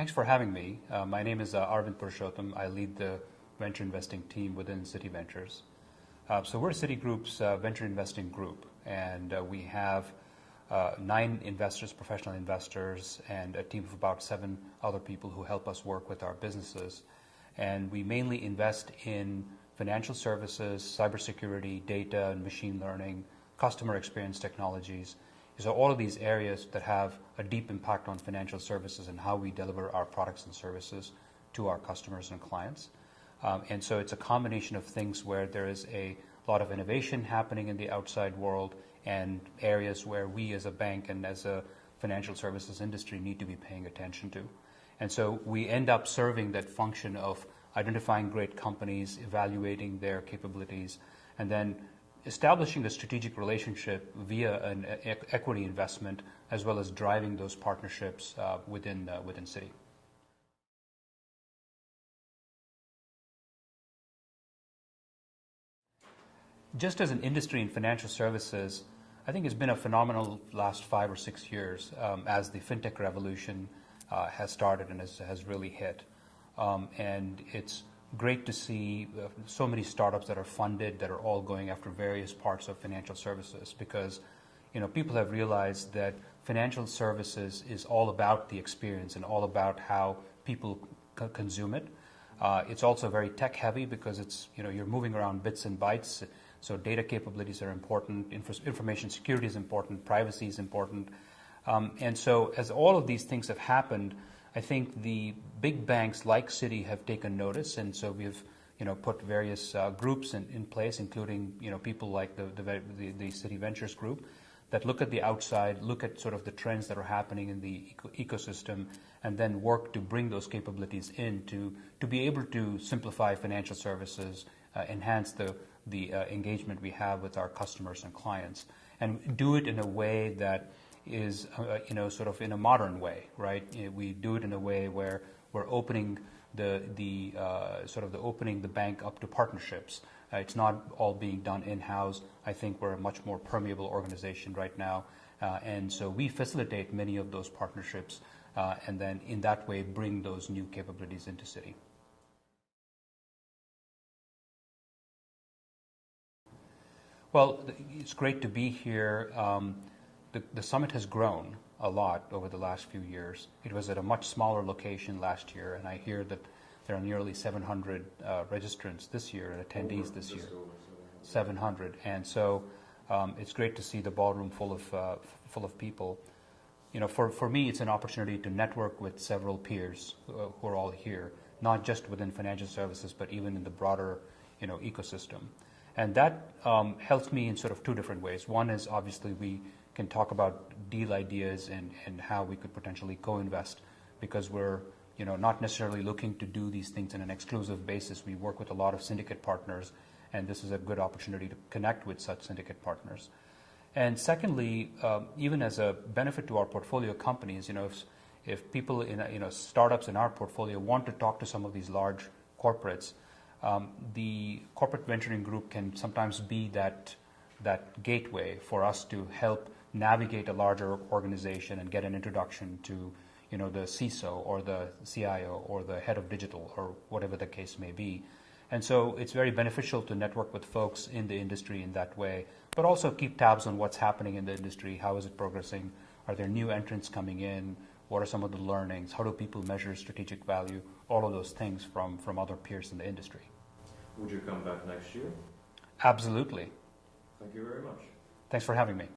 Thanks for having me. My name is Arvind Purushotham. I lead the venture investing team within Citi Ventures. So we're Citigroup's venture investing group, and we have 9 investors, professional investors, and a team of about 7 other people who help us work with our businesses. And we mainly invest in financial services, cybersecurity, data and machine learning, customer experience technologies. So all of these areas that have a deep impact on financial services and how we deliver our products and services to our customers and clients. And so it's a combination of things where there is a lot of innovation happening in the outside world and areas where we as a bank and as a financial services industry need to be paying attention to. And so we end up serving that function of identifying great companies, evaluating their capabilities, and then establishing a strategic relationship via an equity investment, as well as driving those partnerships within Citi. Just as an industry in financial services, I think it's been a phenomenal last 5 or 6 years as the fintech revolution has started and has really hit. And it's great to see so many startups that are funded that are all going after various parts of financial services, because people have realized that financial services is all about the experience and all about how people consume it. It's also very tech heavy because it's you're moving around bits and bytes, so data capabilities are important, information security is important, privacy is important, and so as all of these things have happened, I think the big banks like Citi have taken notice, and so we've put various groups in place, including people like the Citi Ventures group that look at the outside, look at sort of the trends that are happening in the ecosystem, and then work to bring those capabilities in to be able to simplify financial services, enhance the engagement we have with our customers and clients, and do it in a way that is sort of in a modern way, right? We do it in a way where we're opening opening the bank up to partnerships. It's not all being done in-house. I think we're a much more permeable organization right now, and so we facilitate many of those partnerships, and then in that way bring those new capabilities into Citi. Well, it's great to be here. The summit has grown a lot over the last few years. It was at a much smaller location last year, and I hear that there are nearly 700 registrants this year and attendees this year. 700, and so it's great to see the ballroom full of people. For me, it's an opportunity to network with several peers who are all here, not just within financial services, but even in the broader ecosystem. And that helps me in sort of 2 different ways. One is obviously we can talk about deal ideas and how we could potentially co-invest, because we're not necessarily looking to do these things on an exclusive basis. We work with a lot of syndicate partners, and this is a good opportunity to connect with such syndicate partners. And secondly, even as a benefit to our portfolio companies, if people in startups in our portfolio want to talk to some of these large corporates, the corporate venturing group can sometimes be that gateway for us to help navigate a larger organization and get an introduction to the CISO or the CIO or the head of digital or whatever the case may be. And so it's very beneficial to network with folks in the industry in that way, but also keep tabs on what's happening in the industry. How is it progressing? Are there new entrants coming in? What are some of the learnings? How do people measure strategic value? All of those things from other peers in the industry. Would you come back next year? Absolutely. Thank you very much. Thanks for having me.